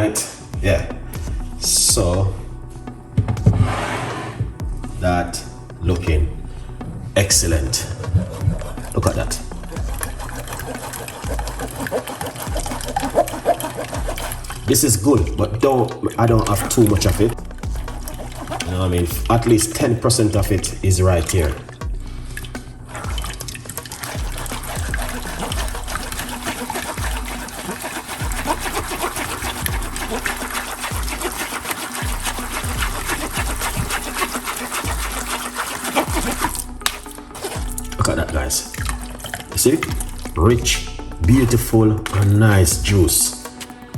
right? Yeah. So that looking excellent. Look at that. This is good, but I don't have too much of it. You know what I mean? At least 10% of it is right here. Look at that, guys. You see? Rich, beautiful, and nice juice.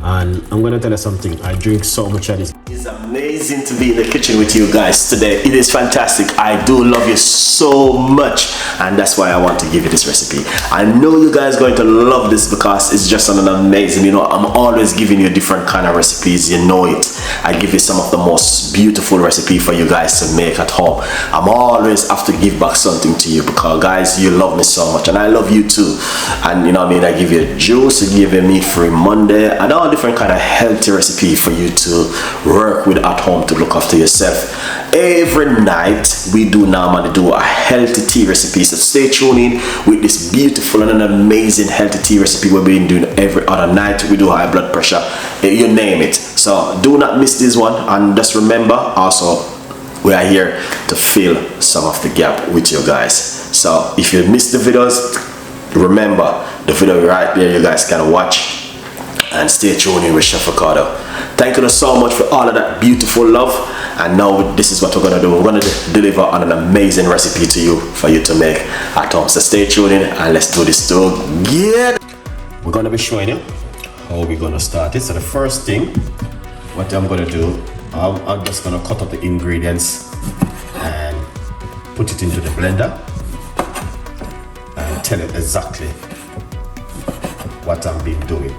And I'm gonna tell you something, I drink so much of this. It's amazing to be in the kitchen with you guys today. It is fantastic. I do love you so much, and that's why I want to give you this recipe. I know you guys are going to love this because it's just an amazing, you know, I'm always giving you different kind of recipes, you know it. I give you some of the most beautiful recipe for you guys to make at home. I'm always have to give back something to you because guys, you love me so much and I love you too. And you know what I mean, I give you juice, I give you meat-free Monday, and all different kind of healthy recipe for you to work with at home to look after yourself. Every night we do normally do a healthy tea recipe, so stay tuned in with this beautiful and an amazing healthy tea recipe we've been doing every other night. We do high blood pressure, you name it. So do not miss this one, and just remember also we are here to fill some of the gap with you guys. So if you missed the videos, remember the video right there, you guys can watch. And stay tuned in with Chef Ricardo. Thank you so much for all of that beautiful love. And now this is what we're gonna do. We're gonna deliver on an amazing recipe to you for you to make at home. So stay tuned in and let's do this together. We're gonna be showing you how we're gonna start it. So the first thing, what I'm gonna do, I'm just gonna cut up the ingredients and put it into the blender and tell it exactly what I've been doing.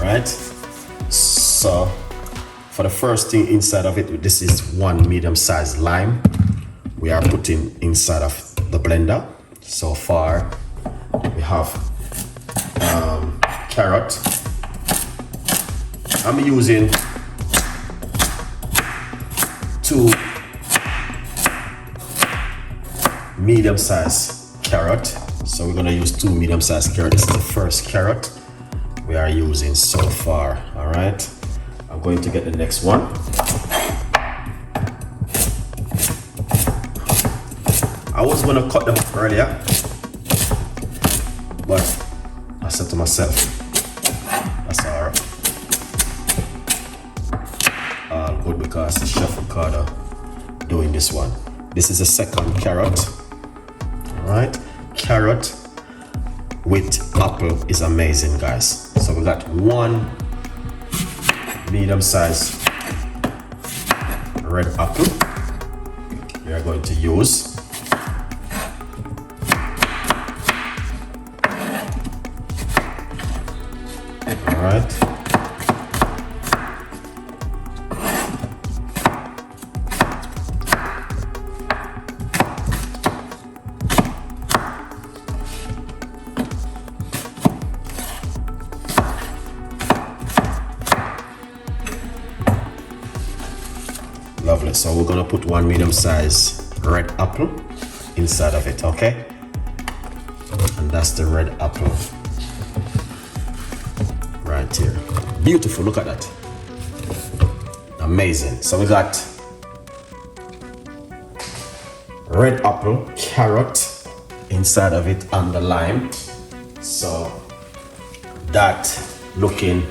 Right, so for the first thing inside of it, this is one medium-sized lime we are putting inside of the blender. So far we have carrot. I'm using 2 medium-sized carrot, so we're going to use 2 medium-sized carrot. This is the first carrot we are using so far. All right, I'm going to get the next one. I was going to cut them earlier, but I said to myself, that's all good because it's Chef Ricardo doing this one. This is the second carrot. All right, carrot with apple is amazing, guys. So we got 1 medium-sized red apple we are going to use. All right. Lovely. So we're gonna put 1 medium-sized red apple inside of it, okay? And that's the red apple right here. Beautiful, look at that. Amazing. So we got red apple, carrot inside of it, and the lime. So that looking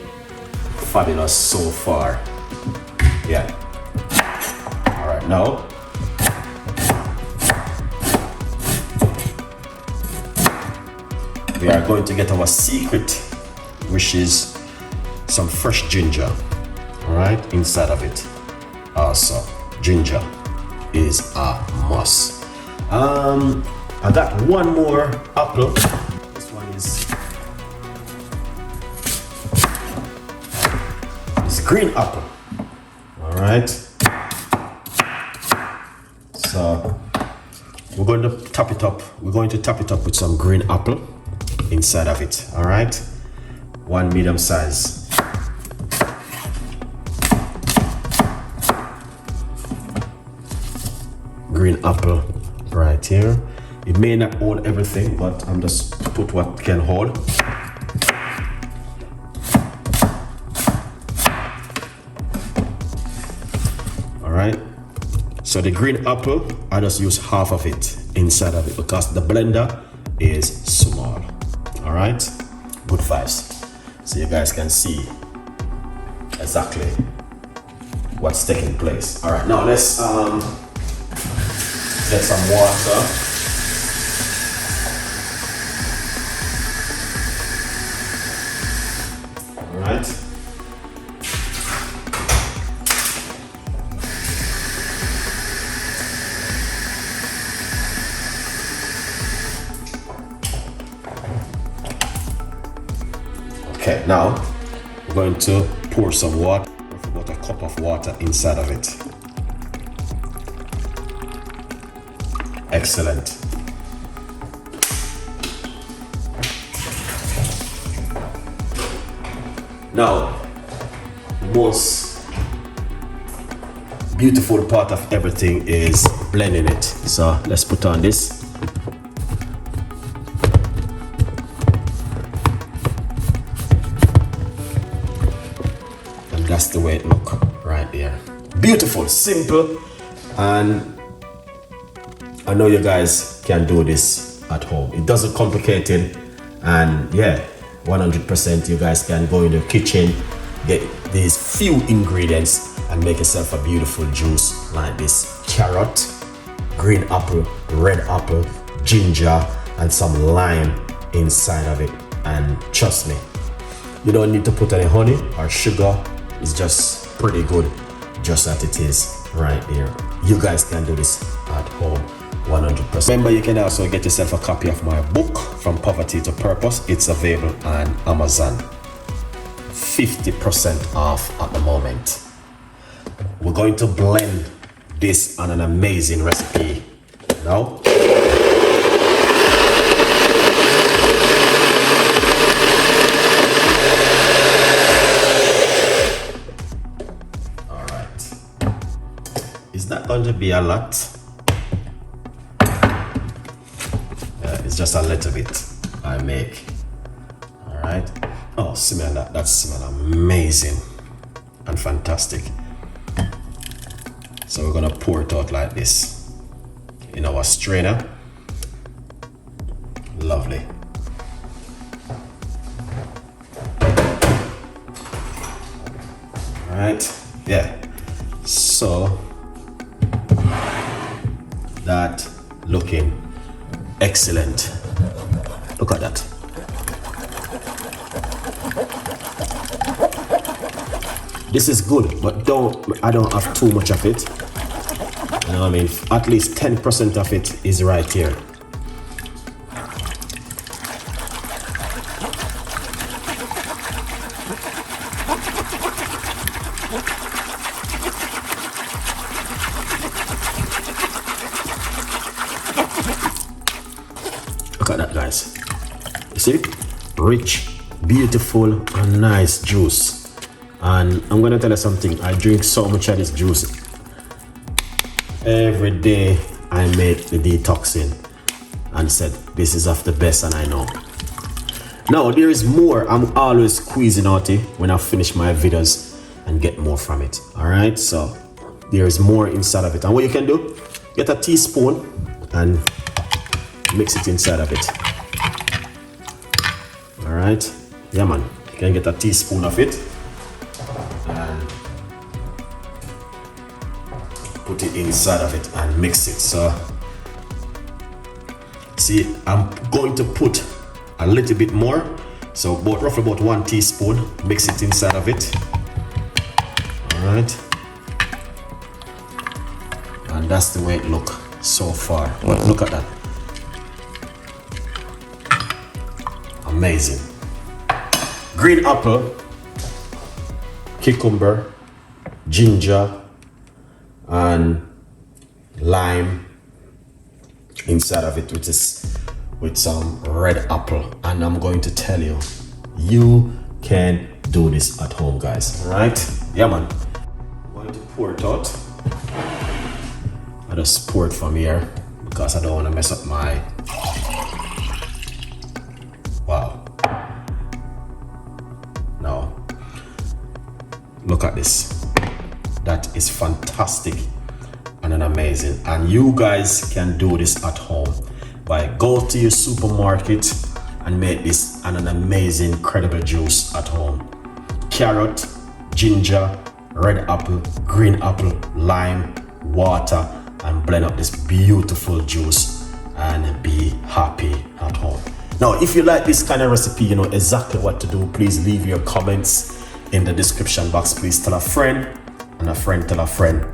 fabulous so far. Yeah. Now we are going to get our secret, which is some fresh ginger, all right, inside of it. Also, ginger is a must. I got 1 more apple. This one is green apple, all right. So we're going to top it up. We're going to top it up with some green apple inside of it. All right, 1 medium size green apple right here. It may not hold everything, but I'm just put what can hold. All right. So the green apple, I just use half of it inside of it because the blender is small. All right. Good vibes. So you guys can see exactly what's taking place. All right. Now let's get some water. All right. Okay, now we're going to pour some water, about a cup of water inside of it. Excellent. Now, the most beautiful part of everything is blending it. So let's put on this. And that's the way it looks right there. Beautiful, simple, and I know you guys can do this at home. It doesn't complicate it, and yeah, 100% you guys can go in the kitchen, get these few ingredients and make yourself a beautiful juice like this. Carrot, green apple, red apple, ginger, and some lime inside of it. And trust me, you don't need to put any honey or sugar. It's just pretty good just as it is right there. You guys can do this at home 100%. Remember, you can also get yourself a copy of my book, From Poverty to Purpose. It's available on Amazon. 50% off at the moment. We're going to blend this on an amazing recipe now. All right. It's not going to be a lot. It's just a little bit I make. All right. Oh, smell that. That smells amazing and fantastic. So we're gonna pour it out like this in our strainer. Lovely. All right. Yeah. So that looking excellent. Look at that. This is good, but I don't have too much of it. You know what I mean? At least 10% of it is right here. Look at that, guys. You see? Rich, beautiful, and nice juice. And I'm gonna tell you something. I drink so much of this juice. Every day I make the detoxing and said this is of the best, and I know. Now there is more. I'm always squeezing out it when I finish my videos and get more from it. Alright, so there is more inside of it. And what you can do, get a teaspoon and mix it inside of it. Alright, yeah man, you can get a teaspoon of it and put it inside of it and mix it. So see, I'm going to put a little bit more, so roughly about 1 teaspoon. Mix it inside of it. All right, and that's the way it looks so far. But look at that, amazing. Green apple, cucumber, ginger, and lime inside of it, with some red apple. And I'm going to tell you, you can do this at home, guys. All right, yeah man. I'm going to pour it out. I just pour it from here because I don't want to mess up my, wow. Now, look at this. That is fantastic and an amazing. And you guys can do this at home by go to your supermarket and make this an amazing, incredible juice at home. Carrot, ginger, red apple, green apple, lime, water, and blend up this beautiful juice and be happy at home. Now, if you like this kind of recipe, you know exactly what to do. Please leave your comments in the description box. Please tell a friend, and a friend tell a friend.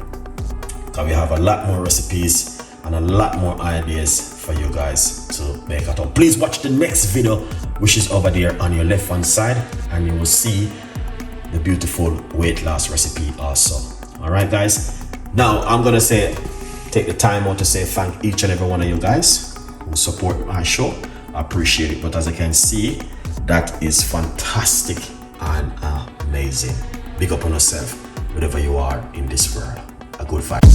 Because we have a lot more recipes and a lot more ideas for you guys to make at home. Please watch the next video, which is over there on your left hand side, and you will see the beautiful weight loss recipe also. All right, guys. Now I'm gonna take the time out to say thank each and every one of you guys who support my show. I appreciate it. But as I can see, that is fantastic and amazing. Big up on yourself, wherever you are in this world. A good fight.